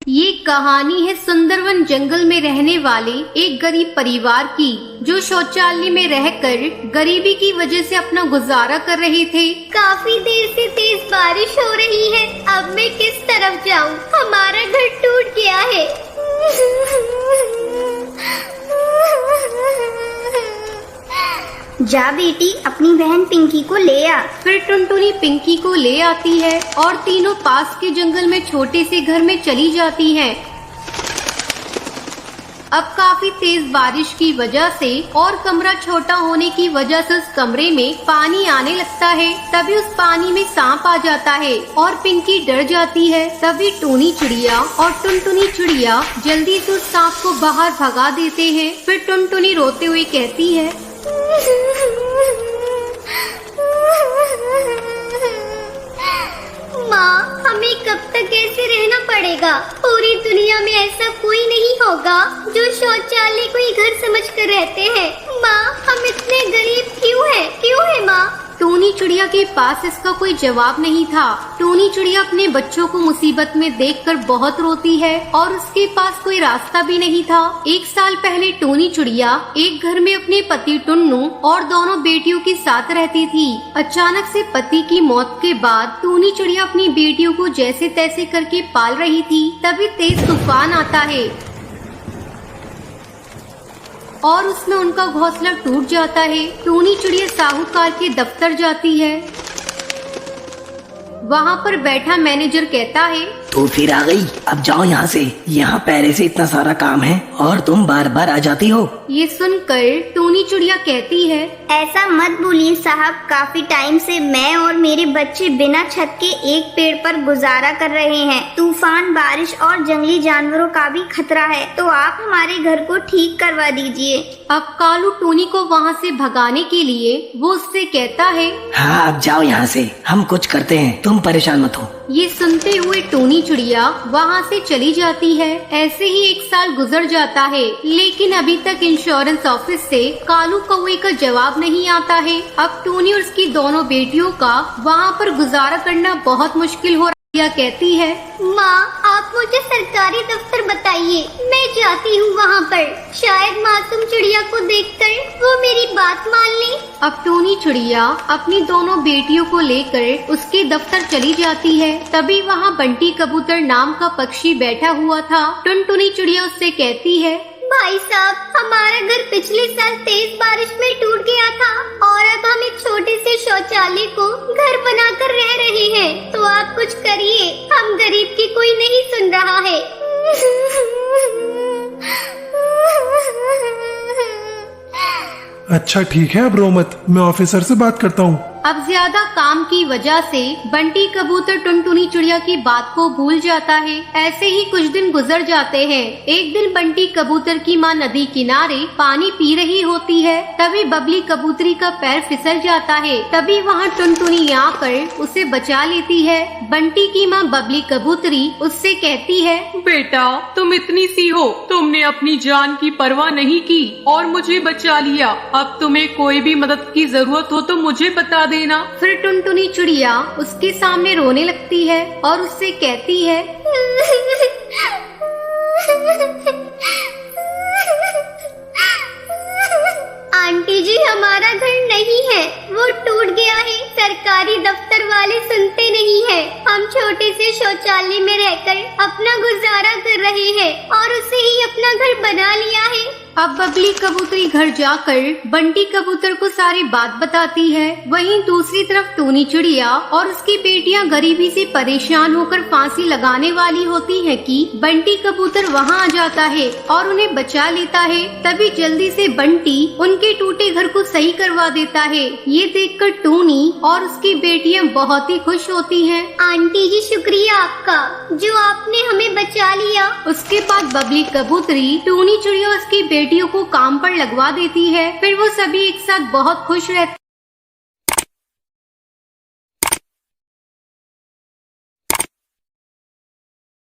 ये कहानी है सुंदरवन जंगल में रहने वाले एक गरीब परिवार की, जो शौचालय में रहकर गरीबी की वजह से अपना गुजारा कर रहे थे। काफी देर से तेज बारिश हो रही है, अब मैं किस तरफ जाऊं? हमारा घर टूट गया है। जा बेटी, अपनी बहन पिंकी को ले आ। फिर टुनटुनी पिंकी को ले आती है और तीनों पास के जंगल में छोटे से घर में चली जाती हैं। अब काफी तेज बारिश की वजह से और कमरा छोटा होने की वजह से उस कमरे में पानी आने लगता है। तभी उस पानी में सांप आ जाता है और पिंकी डर जाती है। तभी टूनी चिड़िया और टुनटुनी चिड़िया जल्दी से उस सांप को बाहर भगा देते हैं। फिर टुनटुनी रोते हुए कहती है, माँ, हमें कब तक ऐसे रहना पड़ेगा? पूरी दुनिया में ऐसा कोई नहीं होगा जो शौचालय को ही घर समझकर रहते हैं। माँ, हम इतने गरीब क्यों है माँ? टूनी चिड़िया के पास इसका कोई जवाब नहीं था। टूनी चिड़िया अपने बच्चों को मुसीबत में देखकर बहुत रोती है और उसके पास कोई रास्ता भी नहीं था। एक साल पहले टूनी चिड़िया एक घर में अपने पति टुन्नू और दोनों बेटियों के साथ रहती थी। अचानक से पति की मौत के बाद टूनी चिड़िया अपनी बेटियों को जैसे तैसे करके पाल रही थी। तभी तेज तूफान आता है और उसमें उनका घोंसला टूट जाता है। टूनी चिड़िया साहूकार के दफ्तर जाती है। वहाँ पर बैठा मैनेजर कहता है, तो फिर आ गई, अब जाओ यहाँ से। यहाँ पहले से इतना सारा काम है और तुम बार बार आ जाती हो। ये सुनकर टूनी चिड़िया कहती है, ऐसा मत बोलिए साहब, काफी टाइम से मैं और मेरे बच्चे बिना छत के एक पेड़ पर गुजारा कर रहे हैं। तूफान, बारिश और जंगली जानवरों का भी खतरा है, तो आप हमारे घर को ठीक करवा दीजिए। अब कालू टूनी को वहाँ से भगाने के लिए वो उससे कहता है, हाँ अब जाओ यहाँ से, हम कुछ करते हैं, तुम परेशान मत हो। ये सुनते हुए टूनी चिड़िया वहाँ से चली जाती है। ऐसे ही एक साल गुजर जाता है, लेकिन अभी तक इंश्योरेंस ऑफिस से कालू कौवे का जवाब नहीं आता है। अब टूनी और उसकी दोनों बेटियों का वहाँ पर गुजारा करना बहुत मुश्किल हो रहा है। कहती है, माँ, आप मुझे सरकारी दफ्तर बताइए, मैं जाती हूँ वहाँ पर। शायद मासूम चिड़िया को देखकर वो मेरी बात मान ले। अब टूनी चिड़िया अपनी दोनों बेटियों को लेकर उसके दफ्तर चली जाती है। तभी वहाँ बंटी कबूतर नाम का पक्षी बैठा हुआ था। टुनटुनी चिड़िया उससे कहती है, भाई साहब, हमारा घर पिछले साल तेज बारिश में टूट गया था और अब हम एक छोटे से शौचालय को घर बनाकर रह रहे हैं, तो आप कुछ करिए, हम गरीब की कोई नहीं सुन रहा है। अच्छा ठीक है, अब रो मत, मैं ऑफिसर से बात करता हूँ। अब ज्यादा काम की वजह से बंटी कबूतर टुनटुनी चिड़िया की बात को भूल जाता है। ऐसे ही कुछ दिन गुजर जाते हैं। एक दिन बंटी कबूतर की माँ नदी किनारे पानी पी रही होती है। तभी बबली कबूतरी का पैर फिसल जाता है। तभी वहाँ टुनटुनी आकर उसे बचा लेती है। बंटी की माँ बबली कबूतरी उससे कहती है, बेटा, तुम इतनी सी हो, तुमने अपनी जान की परवाह नहीं की और मुझे बचा लिया। अब तुम्हें कोई भी मदद की जरूरत हो तो मुझे बता देना। फिर टुनटुनी चिड़िया उसके सामने रोने लगती है और उससे कहती है, आंटी जी, हमारा घर नहीं है, वो टूट गया है। सरकारी दफ्तर वाले सुनते नहीं है। हम छोटे से शौचालय में रहकर अपना गुजारा कर रहे हैं और उसे ही अपना घर बना लिया है। अब बबली कबूतरी घर जाकर बंटी कबूतर को सारी बात बताती है। वहीं दूसरी तरफ टूनी चिड़िया और उसकी बेटियां गरीबी से परेशान होकर फांसी लगाने वाली होती है कि बंटी कबूतर वहां आ जाता है और उन्हें बचा लेता है। तभी जल्दी से बंटी उनके टूटे घर को सही करवा देता है। ये देखकर टूनी और उसकी बेटियां बहुत ही खुश होती हैं। आंटी जी, शुक्रिया आपका, जो आपने हमें बचा लिया। उसके बाद बबली कबूतरी टूनी चिड़िया उसकी बेटियों को काम पर लगवा देती है। फिर वो सभी एक साथ बहुत खुश रहते